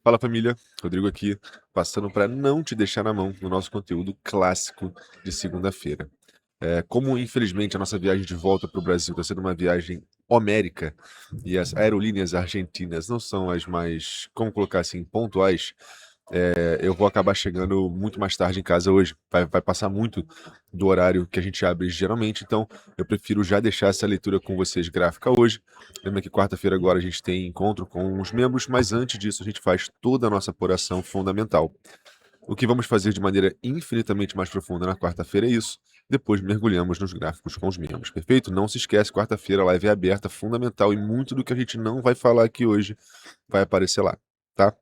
Fala família, Rodrigo aqui, passando para não te deixar na mão no nosso conteúdo clássico de segunda-feira. Como infelizmente a nossa viagem de volta para o Brasil está sendo uma viagem homérica e as aerolíneas argentinas não são as mais, como colocar assim, pontuais, eu vou acabar chegando muito mais tarde em casa hoje. Vai passar muito do horário que a gente abre geralmente, então eu prefiro já deixar essa leitura com vocês gráfica hoje. Lembra que quarta-feira agora a gente tem encontro com os membros, mas antes disso a gente faz toda a nossa apuração fundamental. O que vamos fazer de maneira infinitamente mais profunda na quarta-feira é isso. Depois mergulhamos nos gráficos com os membros, perfeito? Não se esquece, quarta-feira a live é aberta, fundamental, e muito do que a gente não vai falar aqui hoje vai aparecer lá, tá?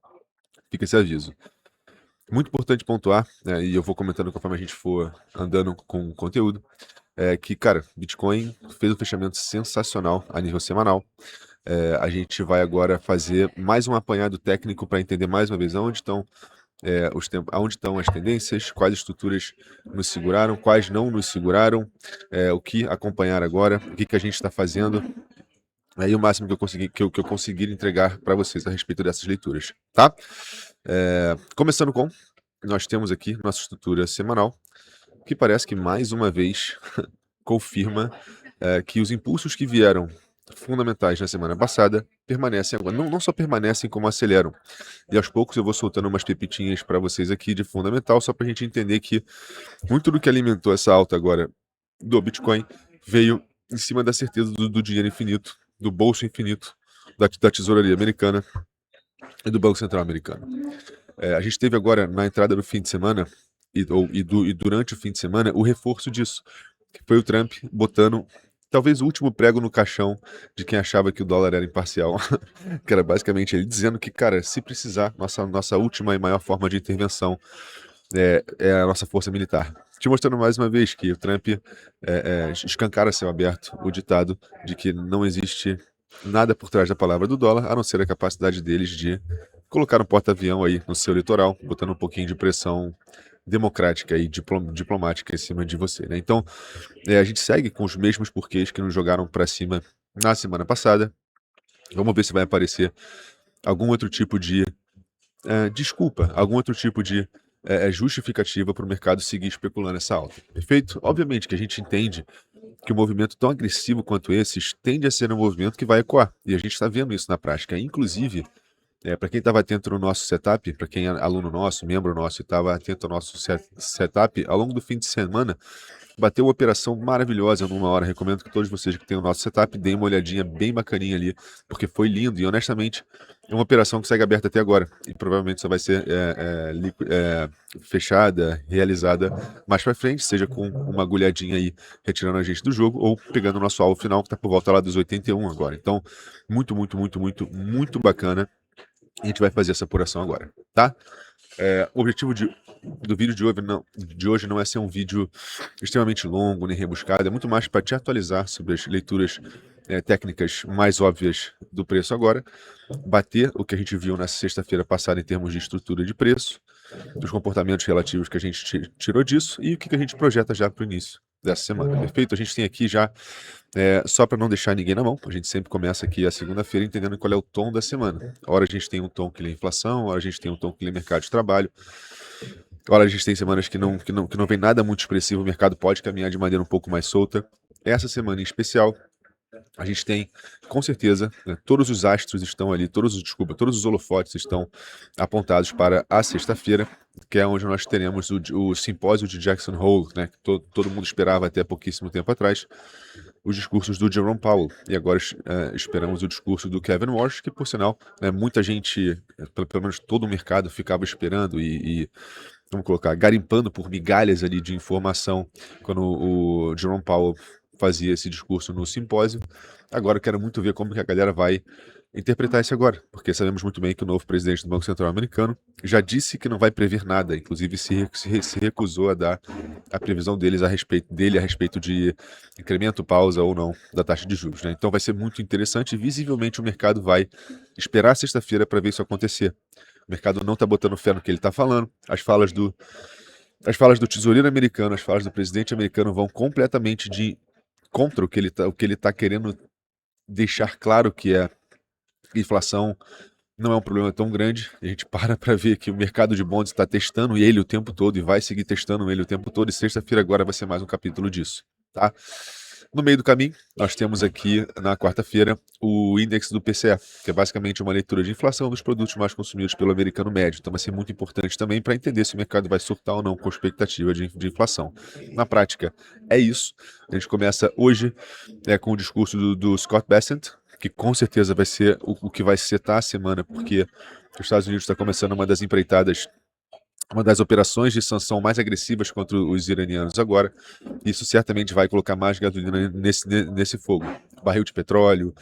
Fica esse aviso. Muito importante pontuar, né, e eu vou comentando conforme a gente for andando com o conteúdo, que, cara, Bitcoin fez um fechamento sensacional a nível semanal. A gente vai agora fazer mais um apanhado técnico para entender mais uma vez aonde estão aonde estão as tendências, quais estruturas nos seguraram, quais não nos seguraram, o que acompanhar agora, o que, que a gente está fazendo, aí o máximo que eu conseguir, que eu conseguir entregar para vocês a respeito dessas leituras, tá? Começando com, nós temos aqui nossa estrutura semanal, que parece que mais uma vez confirma que os impulsos que vieram fundamentais na semana passada permanecem agora. Não só permanecem, como aceleram. E aos poucos eu vou soltando umas pepitinhas para vocês aqui de fundamental, só para a gente entender que muito do que alimentou essa alta agora do Bitcoin veio em cima da certeza do dinheiro infinito, do bolso infinito, da tesouraria americana e do Banco Central americano. A gente teve agora, na entrada do fim de semana, e durante o fim de semana, o reforço disso, que foi o Trump botando talvez o último prego no caixão de quem achava que o dólar era imparcial, que era basicamente ele dizendo que, cara, se precisar, nossa última e maior forma de intervenção é a nossa força militar. Te mostrando mais uma vez que o Trump escancara a céu aberto o ditado de que não existe nada por trás da palavra do dólar, a não ser a capacidade deles de colocar um porta-avião aí no seu litoral, botando um pouquinho de pressão democrática e diplomática em cima de você, né? Então, a gente segue com os mesmos porquês que nos jogaram para cima na semana passada. Vamos ver se vai aparecer algum outro tipo de desculpa, algum outro tipo de justificativa para o mercado seguir especulando essa alta. Perfeito? Obviamente que a gente entende que um movimento tão agressivo quanto esses tende a ser um movimento que vai ecoar. E a gente está vendo isso na prática. Inclusive, para quem estava atento no nosso setup, para quem é aluno nosso, membro nosso e estava atento ao nosso setup, ao longo do fim de semana, bateu uma operação maravilhosa numa hora. Recomendo que todos vocês que têm o nosso setup deem uma olhadinha bem bacaninha ali, porque foi lindo e honestamente é uma operação que segue aberta até agora e provavelmente só vai ser fechada, realizada mais para frente, seja com uma agulhadinha aí retirando a gente do jogo ou pegando o nosso alvo final que está por volta lá dos 81 agora. Então, muito, muito, muito, muito, muito bacana. A gente vai fazer essa apuração agora, tá? O objetivo do vídeo de hoje não é ser um vídeo extremamente longo nem rebuscado, é muito mais para te atualizar sobre as leituras técnicas mais óbvias do preço agora, bater o que a gente viu na sexta-feira passada em termos de estrutura de preço, dos comportamentos relativos que a gente tirou disso e o que a gente projeta já para o início dessa semana, perfeito? A gente tem aqui já, só para não deixar ninguém na mão, a gente sempre começa aqui a segunda-feira entendendo qual é o tom da semana. Hora a gente tem um tom que lê inflação, hora a gente tem um tom que lê mercado de trabalho, hora a gente tem semanas que não vem nada muito expressivo, o mercado pode caminhar de maneira um pouco mais solta. Essa semana em especial, a gente tem, com certeza, todos os astros estão ali, todos os holofotes estão apontados para a sexta-feira, que é onde nós teremos o simpósio de Jackson Hole, né, que todo mundo esperava até pouquíssimo tempo atrás, os discursos do Jerome Powell. E agora esperamos o discurso do Kevin Warsh, que, por sinal, muita gente, pelo menos todo o mercado, ficava esperando e vamos colocar, garimpando por migalhas ali de informação quando o Jerome Powell fazia esse discurso no simpósio. Agora eu quero muito ver como que a galera vai interpretar isso agora, porque sabemos muito bem que o novo presidente do Banco Central americano já disse que não vai prever nada, inclusive se recusou a dar a previsão dele a respeito de incremento, pausa ou não da taxa de juros, né? Então vai ser muito interessante e visivelmente o mercado vai esperar sexta-feira para ver isso acontecer. O mercado não está botando fé no que ele está falando. As falas do tesoureiro americano, as falas do presidente americano vão completamente contra o que ele tá querendo deixar claro que é inflação não é um problema tão grande. A gente para ver que o mercado de bonds está testando ele o tempo todo e vai seguir testando ele o tempo todo. E sexta-feira agora vai ser mais um capítulo disso, tá? No meio do caminho, nós temos aqui na quarta-feira o índice do PCE, que é basicamente uma leitura de inflação dos produtos mais consumidos pelo americano médio. Então vai ser muito importante também para entender se o mercado vai surtar ou não com expectativa de inflação. Na prática, é isso. A gente começa hoje com o discurso do Scott Bessent, que com certeza vai ser o que vai setar a semana, porque os Estados Unidos está começando uma das empreitadas, uma das operações de sanção mais agressivas contra os iranianos agora. Isso certamente vai colocar mais gasolina nesse fogo. Barril de petróleo,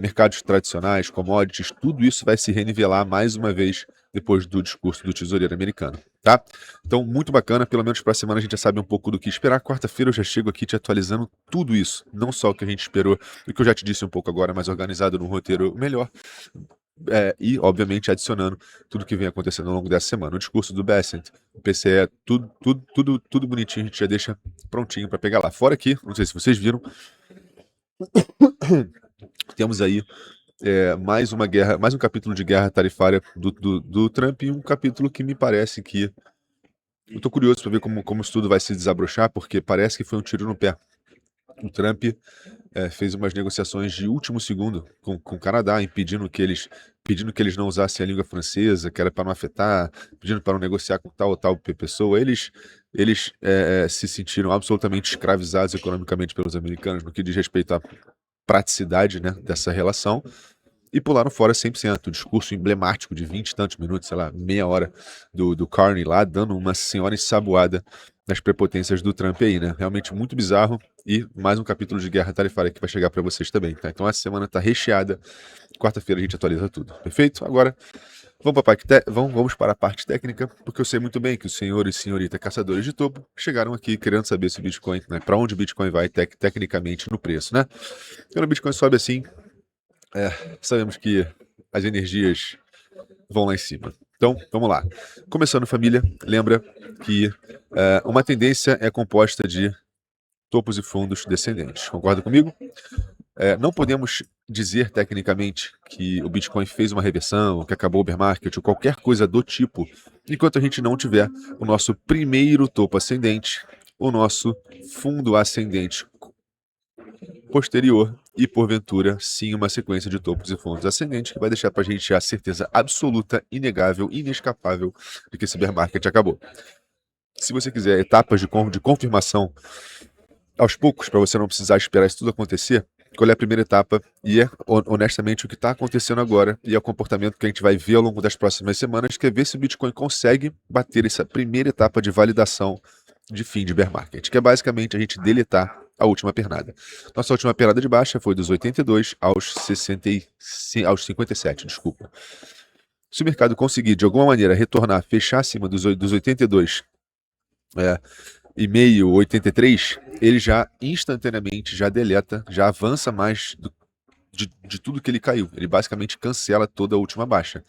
mercados tradicionais, commodities, tudo isso vai se renivelar mais uma vez depois do discurso do tesoureiro americano, tá? Então, muito bacana, pelo menos para a semana a gente já sabe um pouco do que esperar. Quarta-feira eu já chego aqui te atualizando tudo isso, não só o que a gente esperou, o que eu já te disse um pouco agora, mais organizado num roteiro melhor. E, obviamente, adicionando tudo que vem acontecendo ao longo dessa semana. O discurso do Bessent, o PCE, tudo bonitinho, a gente já deixa prontinho para pegar lá. Fora aqui, não sei se vocês viram, temos aí mais uma guerra, mais um capítulo de guerra tarifária do Trump e um capítulo que me parece que... Eu estou curioso para ver como isso tudo vai se desabrochar, porque parece que foi um tiro no pé. O Trump fez umas negociações de último segundo com o Canadá, pedindo que eles não usassem a língua francesa, que era para não afetar, pedindo para não negociar com tal ou tal pessoa. Eles se sentiram absolutamente escravizados economicamente pelos americanos no que diz respeito à praticidade, né, dessa relação, e pularam fora 100%. O discurso emblemático de 20 e tantos minutos, sei lá, meia hora do Carney lá, dando uma senhora ensaboada nas prepotências do Trump aí, né? Realmente muito bizarro, e mais um capítulo de guerra tarifária que vai chegar para vocês também, tá? Então essa semana tá recheada, quarta-feira a gente atualiza tudo, perfeito? Agora, vamos para a parte técnica, porque eu sei muito bem que os senhores e senhorita caçadores de topo chegaram aqui querendo saber se o Bitcoin, né, para onde o Bitcoin vai tecnicamente no preço, né? Quando o Bitcoin sobe assim, sabemos que as energias vão lá em cima. Então, vamos lá. Começando, família, lembra que uma tendência é composta de topos e fundos descendentes. Concorda comigo? Não podemos dizer tecnicamente que o Bitcoin fez uma reversão, que acabou o bear market ou qualquer coisa do tipo, enquanto a gente não tiver o nosso primeiro topo ascendente, o nosso fundo ascendente posterior e, porventura, sim, uma sequência de topos e fundos ascendentes que vai deixar para a gente a certeza absoluta, inegável, inescapável de que esse bear market acabou. Se você quiser etapas de confirmação aos poucos, para você não precisar esperar isso tudo acontecer, qual é a primeira etapa? E honestamente, o que está acontecendo agora, e é o comportamento que a gente vai ver ao longo das próximas semanas, que é ver se o Bitcoin consegue bater essa primeira etapa de validação de fim de bear market, que é basicamente a gente deletar a última pernada. Nossa última pernada de baixa foi dos 82 aos 57, desculpa. Se o mercado conseguir, de alguma maneira, retornar, fechar acima dos 82 e meio, 83, ele já instantaneamente já deleta, já avança mais de tudo que ele caiu. Ele basicamente cancela toda a última baixa.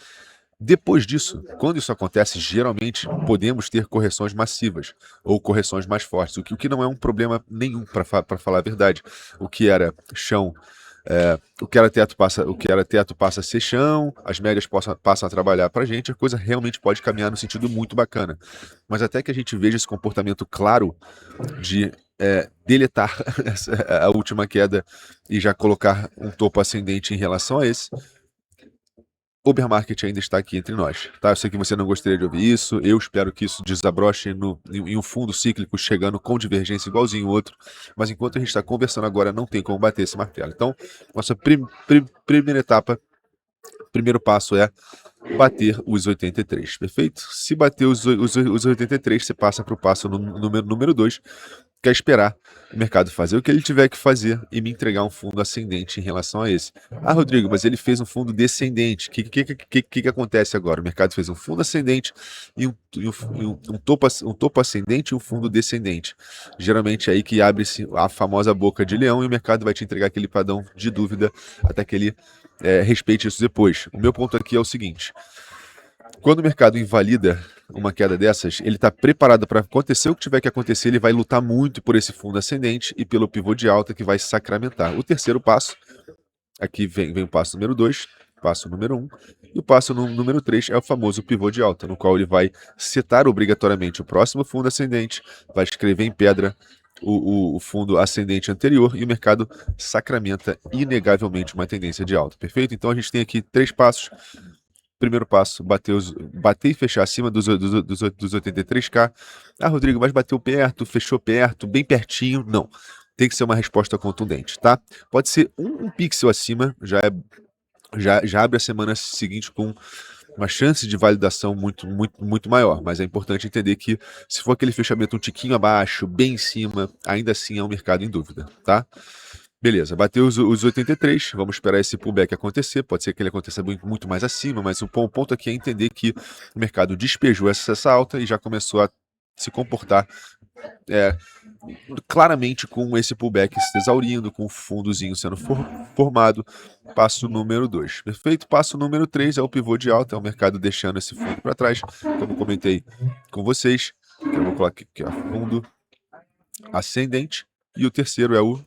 Depois disso, quando isso acontece, geralmente podemos ter correções massivas ou correções mais fortes, o que não é um problema nenhum, para falar a verdade. O que era chão, o que era teto passa a ser chão, as médias passam a trabalhar para a gente, a coisa realmente pode caminhar no sentido muito bacana. Mas até que a gente veja esse comportamento claro de deletar a última queda e já colocar um topo ascendente em relação a esse, o bear market ainda está aqui entre nós, tá? Eu sei que você não gostaria de ouvir isso, eu espero que isso desabroche em um fundo cíclico chegando com divergência igualzinho o outro, mas enquanto a gente está conversando agora, não tem como bater esse martelo. Então, nossa primeira etapa, primeiro passo é bater os 83, perfeito? Se bater os 83, você passa para o passo número 2, que é esperar o mercado fazer o que ele tiver que fazer e me entregar um fundo ascendente em relação a esse. Ah, Rodrigo, mas ele fez um fundo descendente. O que acontece agora? O mercado fez um fundo ascendente e um topo ascendente e um fundo descendente. Geralmente é aí que abre-se a famosa boca de leão e o mercado vai te entregar aquele padrão de dúvida até que ele respeite isso depois. O meu ponto aqui é o seguinte: quando o mercado invalida uma queda dessas, ele está preparado para acontecer o que tiver que acontecer, ele vai lutar muito por esse fundo ascendente e pelo pivô de alta que vai se sacramentar. O terceiro passo, aqui vem o passo número 2, passo número 1. E o passo número 3 é o famoso pivô de alta, no qual ele vai setar obrigatoriamente o próximo fundo ascendente, vai escrever em pedra o fundo ascendente anterior e o mercado sacramenta inegavelmente uma tendência de alta, perfeito? Então a gente tem aqui 3 passos. Primeiro passo, bater e fechar acima dos 83K. Ah, Rodrigo, mas bateu perto, fechou perto, bem pertinho. Não, tem que ser uma resposta contundente, tá? Pode ser um pixel acima, já abre a semana seguinte com uma chance de validação muito maior, mas é importante entender que se for aquele fechamento um tiquinho abaixo, bem em cima, ainda assim é um mercado em dúvida, tá? Beleza, bateu os 83, vamos esperar esse pullback acontecer, pode ser que ele aconteça muito mais acima, mas o ponto aqui é entender que o mercado despejou essa alta e já começou a se comportar claramente com esse pullback se exaurindo, com o fundozinho sendo formado. Passo número 2, perfeito? Passo número 3 é o pivô de alta, é o mercado deixando esse fundo para trás, como comentei com vocês. Eu vou colocar aqui, ó, fundo ascendente, e o terceiro é o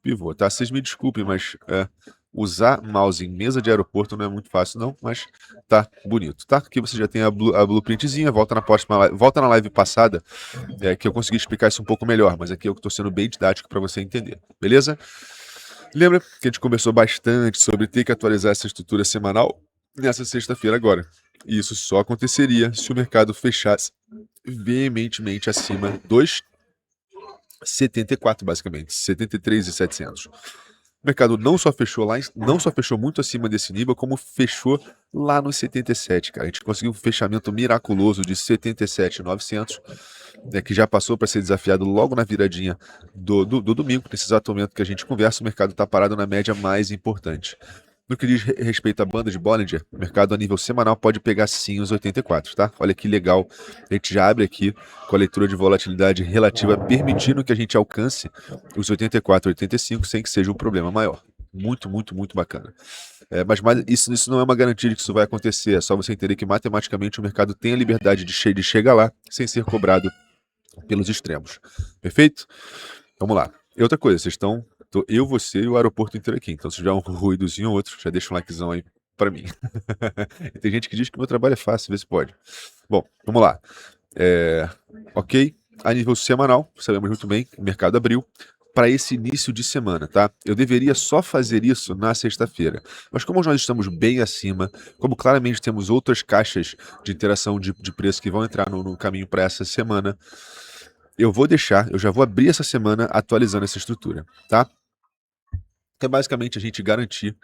pivô, tá? Vocês me desculpem, mas usar mouse em mesa de aeroporto não é muito fácil não, mas tá bonito, tá? Aqui você já tem a blueprintzinha, volta na live passada, que eu consegui explicar isso um pouco melhor, mas aqui eu tô sendo bem didático para você entender, beleza? Lembra que a gente conversou bastante sobre ter que atualizar essa estrutura semanal nessa sexta-feira agora, e isso só aconteceria se o mercado fechasse veementemente acima dos 74, basicamente, 73.700. O mercado não só fechou muito acima desse nível, como fechou lá nos 77, cara. A gente conseguiu um fechamento miraculoso de 77.900, que já passou para ser desafiado logo na viradinha do domingo. Nesse exato momento que a gente conversa, o mercado está parado na média mais importante. No que diz respeito à banda de Bollinger, o mercado a nível semanal pode pegar sim os 84, tá? Olha que legal, a gente já abre aqui com a leitura de volatilidade relativa, permitindo que a gente alcance os 84, 85 sem que seja um problema maior. Muito bacana. Mas isso não é uma garantia de que isso vai acontecer, é só você entender que matematicamente o mercado tem a liberdade de chegar lá sem ser cobrado pelos extremos. Perfeito? Vamos lá. E outra coisa, vocês estão... eu, você e o aeroporto inteiro aqui. Então, se tiver um ruídozinho ou outro, já deixa um likezão aí pra mim. Tem gente que diz que meu trabalho é fácil, vê se pode. Bom, vamos lá. Ok, a nível semanal, sabemos muito bem, o mercado abriu para esse início de semana, tá? Eu deveria só fazer isso na sexta-feira. Mas como nós estamos bem acima, como claramente temos outras caixas de interação de preço que vão entrar no caminho para essa semana, eu já vou abrir essa semana atualizando essa estrutura, tá? Que é basicamente a gente garantir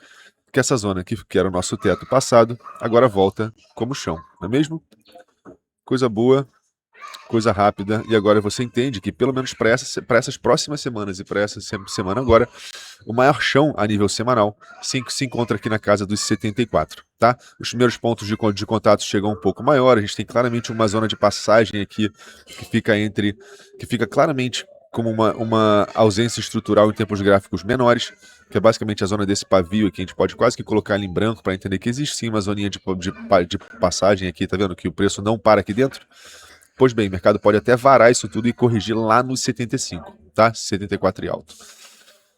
que essa zona aqui, que era o nosso teto passado, agora volta como chão, não é mesmo? Coisa boa, coisa rápida, e agora você entende que pelo menos para essas próximas semanas e para essa semana agora, o maior chão a nível semanal se encontra aqui na casa dos 74, tá? Os primeiros pontos de contato chegam um pouco maior, a gente tem claramente uma zona de passagem aqui que fica claramente como uma ausência estrutural em tempos gráficos menores, que é basicamente a zona desse pavio aqui, a gente pode quase que colocar ele em branco para entender que existe sim uma zoninha de passagem aqui, tá vendo? Que o preço não para aqui dentro. Pois bem, o mercado pode até varar isso tudo e corrigir lá nos 75, tá? 74 e alto.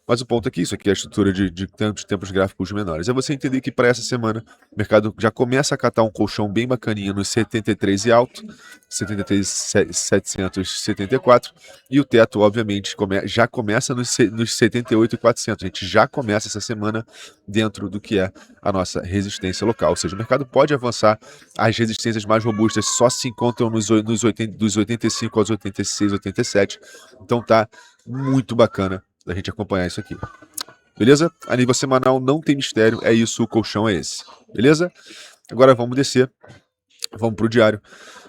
Mas o ponto aqui, isso aqui é a estrutura de tempos gráficos menores. É você entender que para essa semana o mercado já começa a catar um colchão bem bacaninha nos 73 e alto, 73.774, e o teto, obviamente, já começa nos 78.400. A gente já começa essa semana dentro do que é a nossa resistência local. Ou seja, o mercado pode avançar, as resistências mais robustas só se encontram dos 85 aos 86, 87. Então tá muito bacana da gente acompanhar isso aqui. Beleza? A nível semanal não tem mistério, é isso, o colchão é esse. Beleza? Agora vamos descer, vamos para o diário.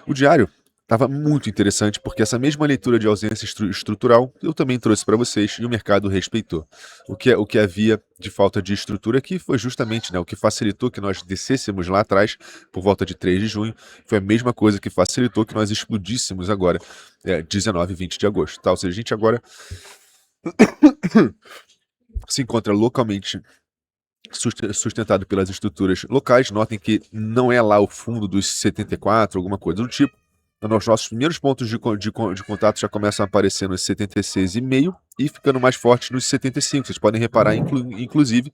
O diário estava muito interessante porque essa mesma leitura de ausência estrutural eu também trouxe para vocês e o mercado respeitou. O que havia de falta de estrutura aqui foi justamente o que facilitou que nós descêssemos lá atrás, por volta de 3 de junho, foi a mesma coisa que facilitou que nós explodíssemos agora, 19 e 20 de agosto. Tá? Ou seja, a gente agora se encontra localmente sustentado pelas estruturas locais. Notem que não é lá o fundo dos 74, alguma coisa do tipo. Os nossos primeiros pontos de contato já começam a aparecer nos 76,5 e ficando mais fortes nos 75. Vocês podem reparar, inclusive,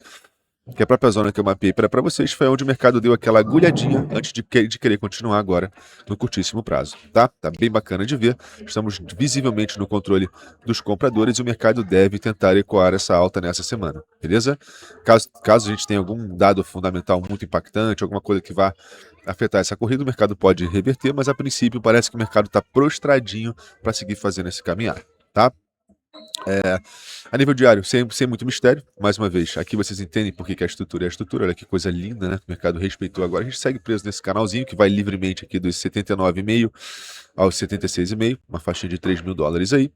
que a própria zona que eu mapeei para vocês foi onde o mercado deu aquela agulhadinha antes de querer continuar agora no curtíssimo prazo, tá? Tá bem bacana de ver, estamos visivelmente no controle dos compradores e o mercado deve tentar ecoar essa alta nessa semana, beleza? Caso a gente tenha algum dado fundamental muito impactante, alguma coisa que vá afetar essa corrida, o mercado pode reverter, mas a princípio parece que o mercado está prostradinho para seguir fazendo esse caminhar, tá? A nível diário, sem muito mistério, mais uma vez, aqui vocês entendem por que a estrutura é a estrutura, olha que coisa linda, né? O mercado respeitou agora, a gente segue preso nesse canalzinho que vai livremente aqui dos 79,5 aos 76,5, uma faixinha de 3 mil dólares aí.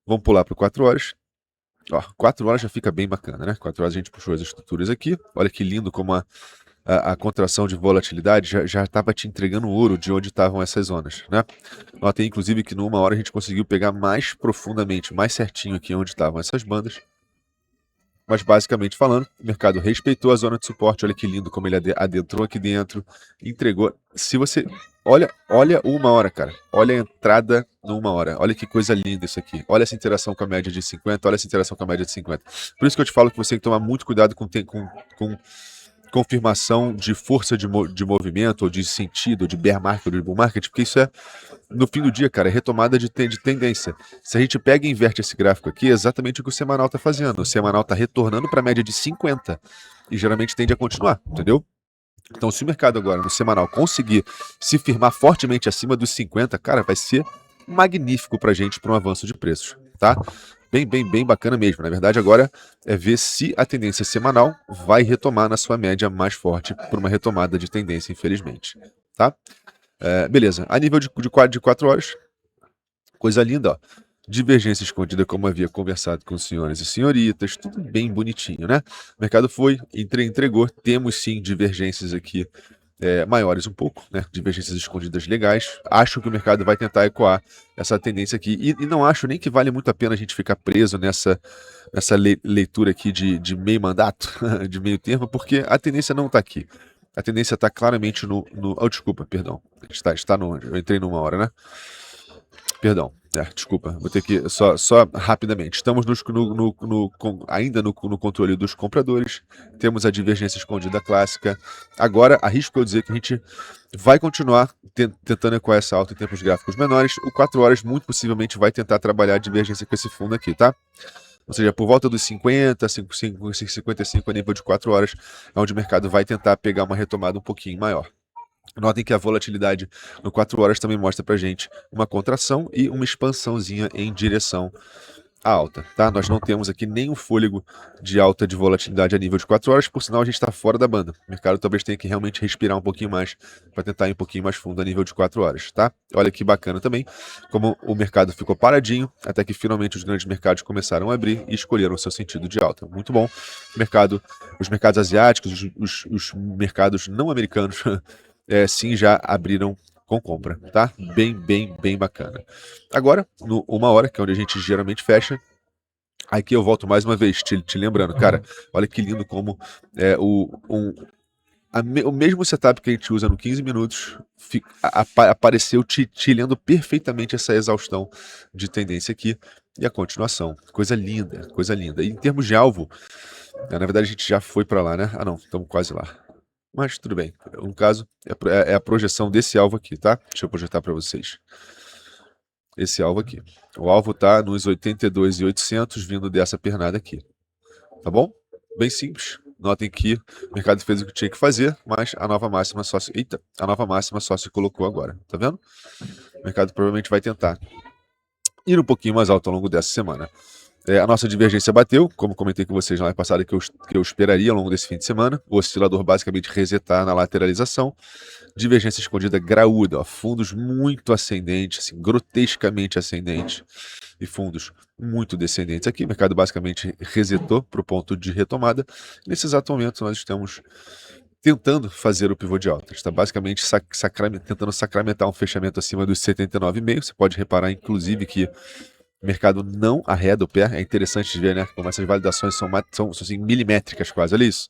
Vamos pular para 4 horas. Ó, 4 horas já fica bem bacana, né? 4 horas a gente puxou as estruturas aqui, olha que lindo como a contração de volatilidade já estava te entregando ouro de onde estavam essas zonas, né? Notem, inclusive, que numa hora a gente conseguiu pegar mais profundamente, mais certinho aqui onde estavam essas bandas. Mas, basicamente falando, o mercado respeitou a zona de suporte. Olha que lindo como ele adentrou aqui dentro, entregou. Se você... Olha uma hora, cara. Olha a entrada numa hora. Olha que coisa linda isso aqui. Olha essa interação com a média de 50, olha essa interação com a média de 50. Por isso que eu te falo que você tem que tomar muito cuidado com confirmação de força de movimento, ou de sentido, ou de bear market, ou de bull market, porque isso é, no fim do dia, cara, é retomada de tendência. Se a gente pega e inverte esse gráfico aqui, é exatamente o que o semanal está fazendo. O semanal está retornando para a média de 50 e geralmente tende a continuar, entendeu? Então, se o mercado agora, no semanal, conseguir se firmar fortemente acima dos 50, cara, vai ser magnífico para a gente para um avanço de preços, tá? Bem bacana mesmo. Na verdade, agora é ver se a tendência semanal vai retomar na sua média mais forte por uma retomada de tendência, infelizmente, tá? Beleza. A nível de 4 horas, coisa linda, ó. Divergência escondida, como havia conversado com os senhores e senhoritas, tudo bem bonitinho, né? O mercado foi, entregou, temos sim divergências aqui maiores um pouco, né? Divergências escondidas legais. Acho que o mercado vai tentar ecoar essa tendência aqui. E não acho nem que vale muito a pena a gente ficar preso nessa leitura aqui de meio mandato, de meio termo, porque a tendência não está aqui. A tendência está claramente Oh, desculpa, perdão. Está no... Eu entrei numa hora, né? Perdão. Desculpa, vou ter que. Só rapidamente. Estamos ainda no controle dos compradores. Temos a divergência escondida clássica. Agora, arrisco eu dizer que a gente vai continuar tentando ecoar essa alta em tempos gráficos menores. O 4 horas, muito possivelmente, vai tentar trabalhar a divergência com esse fundo aqui, tá? Ou seja, por volta dos 50, 55 a nível de 4 horas, é onde o mercado vai tentar pegar uma retomada um pouquinho maior. Notem que a volatilidade no 4 horas também mostra pra gente uma contração e uma expansãozinha em direção à alta, tá? Nós não temos aqui nenhum fôlego de alta de volatilidade a nível de 4 horas, por sinal a gente está fora da banda. O mercado talvez tenha que realmente respirar um pouquinho mais para tentar ir um pouquinho mais fundo a nível de 4 horas, tá? Olha que bacana também como o mercado ficou paradinho até que finalmente os grandes mercados começaram a abrir e escolheram o seu sentido de alta. Muito bom. Os mercados asiáticos, os mercados não americanos sim já abriram com compra, tá? Bem bacana. Agora, no 1 hora, que é onde a gente geralmente fecha, aqui eu volto mais uma vez, te lembrando, cara, olha que lindo como o mesmo setup que a gente usa no 15 minutos apareceu te lendo perfeitamente essa exaustão de tendência aqui e a continuação. Coisa linda, coisa linda. E em termos de alvo, na verdade a gente já foi para lá, né? Ah não, estamos quase lá. Mas tudo bem. No caso, é a projeção desse alvo aqui, tá? Deixa eu projetar para vocês. Esse alvo aqui. O alvo tá nos 82.800 vindo dessa pernada aqui. Tá bom? Bem simples. Notem que o mercado fez o que tinha que fazer, mas a nova máxima só se... Eita! A nova máxima só se colocou agora. Tá vendo? O mercado provavelmente vai tentar ir um pouquinho mais alto ao longo dessa semana. A nossa divergência bateu, como comentei com vocês na live passada, que eu esperaria ao longo desse fim de semana. O oscilador basicamente resetar na lateralização. Divergência escondida graúda, ó, fundos muito ascendentes, assim, grotescamente ascendentes, e fundos muito descendentes. Aqui o mercado basicamente resetou para o ponto de retomada. Nesse exato momento nós estamos tentando fazer o pivô de alta. Está basicamente tentando sacramentar um fechamento acima dos 79,5. Você pode reparar, inclusive, que o mercado não arreda o pé. É interessante de ver, né? Como essas validações são assim, milimétricas quase. Olha isso.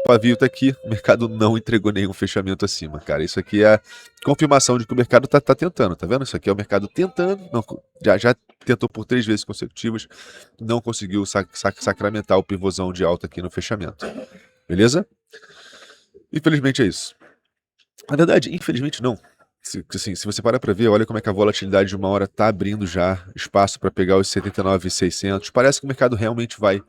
pavio tá aqui, o mercado não entregou nenhum fechamento acima, cara. Isso aqui é confirmação de que o mercado tá tentando, tá vendo? Isso aqui é o mercado tentando, não, já tentou por 3 vezes consecutivas, não conseguiu sacramentar o pivôzão de alta aqui no fechamento. Beleza? Infelizmente é isso. Na verdade, infelizmente não. Se você parar para ver, olha como é que a volatilidade de uma hora tá abrindo já espaço para pegar os 79.600. Parece que o mercado realmente vai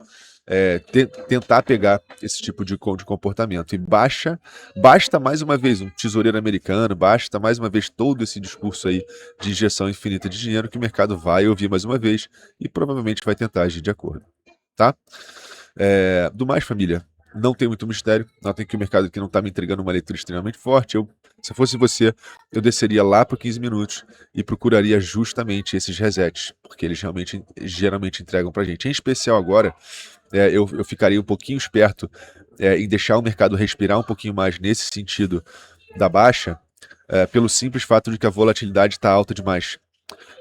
tentar pegar esse tipo de comportamento. E basta mais uma vez um tesoureiro americano, basta mais uma vez todo esse discurso aí de injeção infinita de dinheiro que o mercado vai ouvir mais uma vez e provavelmente vai tentar agir de acordo. Tá? Do mais, família, não tem muito mistério. Notem que o mercado aqui não está me entregando uma leitura extremamente forte. Se fosse você, eu desceria lá por 15 minutos e procuraria justamente esses resets, porque eles geralmente entregam para a gente. Em especial agora, eu ficaria um pouquinho esperto em deixar o mercado respirar um pouquinho mais nesse sentido da baixa, pelo simples fato de que a volatilidade está alta demais.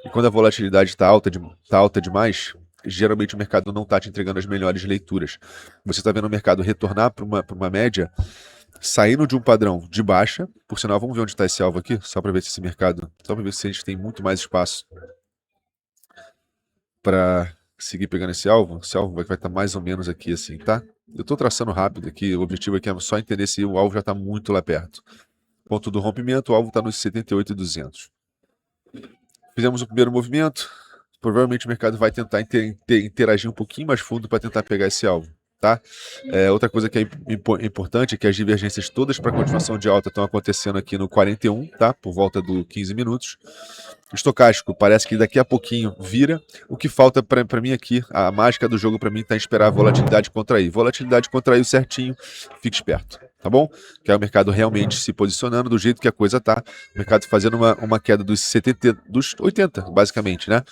E quando a volatilidade está alta demais, geralmente o mercado não está te entregando as melhores leituras. Você está vendo o mercado retornar para uma média, saindo de um padrão de baixa. Por sinal, vamos ver onde está esse alvo aqui, só para ver se esse mercado, só para ver se a gente tem muito mais espaço para seguir pegando esse alvo. Esse alvo vai estar mais ou menos aqui assim, tá? Eu estou traçando rápido aqui, o objetivo aqui é só entender se o alvo já está muito lá perto. Ponto do rompimento, o alvo está nos 78.200. Fizemos o primeiro movimento, provavelmente o mercado vai tentar interagir um pouquinho mais fundo para tentar pegar esse alvo, tá? Outra coisa que é importante é que as divergências todas para continuação de alta estão acontecendo aqui no 41, tá? Por volta do 15 minutos. O estocástico parece que daqui a pouquinho vira. O que falta para mim aqui, a mágica do jogo para mim tá em esperar a volatilidade contrair. Volatilidade contraiu certinho, fique esperto, tá bom? Que é o mercado realmente se posicionando do jeito que a coisa tá. O mercado fazendo uma queda dos 80, basicamente, né?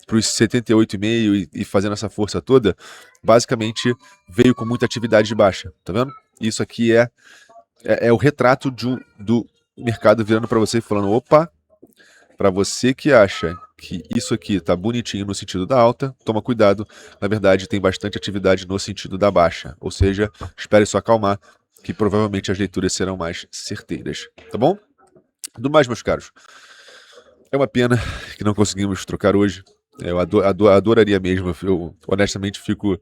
Para os 78,5 e fazendo essa força toda, basicamente veio com muita atividade de baixa, tá vendo? Isso aqui é o retrato do mercado virando para você e falando, opa, para você que acha que isso aqui tá bonitinho no sentido da alta, toma cuidado. Na verdade, tem bastante atividade no sentido da baixa. Ou seja, espere só acalmar, que provavelmente as leituras serão mais certeiras. Tá bom? Do mais, meus caros, é uma pena que não conseguimos trocar hoje. Eu adoraria mesmo. Eu honestamente fico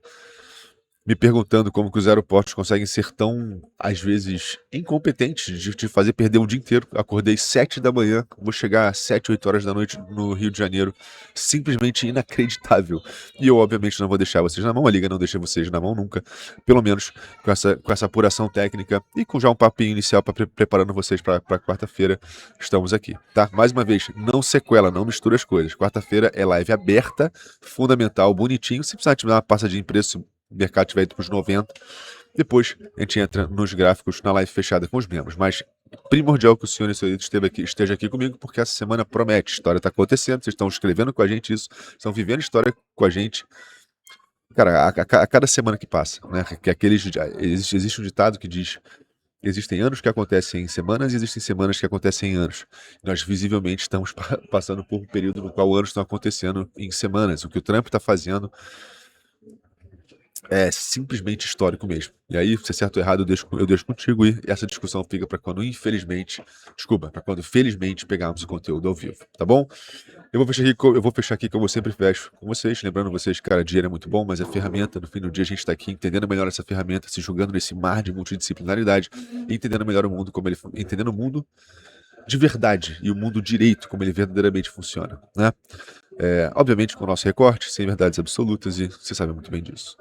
me perguntando como que os aeroportos conseguem ser tão, às vezes, incompetentes de te fazer perder um dia inteiro. Acordei 7 da manhã, vou chegar às 7, 8 horas da noite no Rio de Janeiro. Simplesmente inacreditável. E eu, obviamente, não vou deixar vocês na mão. A Liga não deixa vocês na mão nunca. Pelo menos com essa apuração técnica e com já um papinho inicial para preparando vocês para quarta-feira. Estamos aqui, tá? Mais uma vez, não sequela, não mistura as coisas. Quarta-feira é live aberta, fundamental, bonitinho. Se precisar te dar uma passadinha de preço, o mercado tiver ido para os 90, depois a gente entra nos gráficos na live fechada com os membros. Mas primordial que o senhor e o senhor esteja aqui comigo, porque essa semana promete. A história está acontecendo, vocês estão escrevendo com a gente isso, estão vivendo história com a gente. Cara, a cada semana que passa, né? Que existe um ditado que diz: existem anos que acontecem em semanas e existem semanas que acontecem em anos. Nós visivelmente estamos passando por um período no qual anos estão acontecendo em semanas. O que o Trump está fazendo é simplesmente histórico mesmo. E aí, se é certo ou errado, eu deixo contigo e essa discussão fica para quando para quando felizmente pegarmos o conteúdo ao vivo, tá bom? Eu vou fechar aqui como eu sempre fecho com vocês, lembrando vocês que, cara, dinheiro é muito bom, mas a ferramenta, no fim do dia, a gente está aqui entendendo melhor essa ferramenta, se jogando nesse mar de multidisciplinaridade, e entendendo melhor o mundo, entendendo o mundo de verdade e o mundo direito, como ele verdadeiramente funciona, né? Obviamente com o nosso recorte, sem verdades absolutas, e você sabe muito bem disso.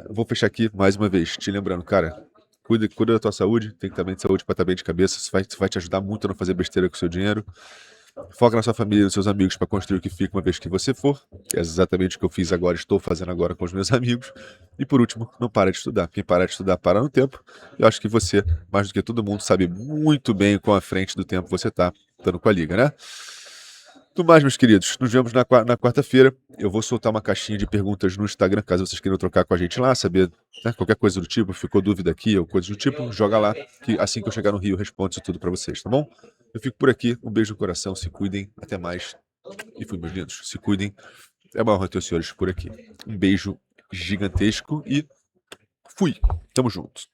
Eu vou fechar aqui mais uma vez, te lembrando, cara, cuida da tua saúde, tem que estar bem de saúde para estar bem de cabeça, isso vai te ajudar muito a não fazer besteira com o seu dinheiro. Foca na sua família e nos seus amigos para construir o que fica uma vez que você for. É exatamente o que eu fiz agora, estou fazendo agora com os meus amigos. E por último, não para de estudar. Quem para de estudar, para no tempo. Eu acho que você, mais do que todo mundo, sabe muito bem quão à frente do tempo você está estando com a Liga, né? Do mais, meus queridos, nos vemos na quarta-feira. Eu vou soltar uma caixinha de perguntas no Instagram, caso vocês queiram trocar com a gente lá, saber, né, qualquer coisa do tipo, ficou dúvida aqui ou coisa do tipo, joga lá, que assim que eu chegar no Rio, eu respondo isso tudo para vocês, tá bom? Eu fico por aqui, um beijo no coração, se cuidem, até mais. E fui, meus lindos, se cuidem. É uma honra ter os senhores por aqui. Um beijo gigantesco e fui. Tamo junto.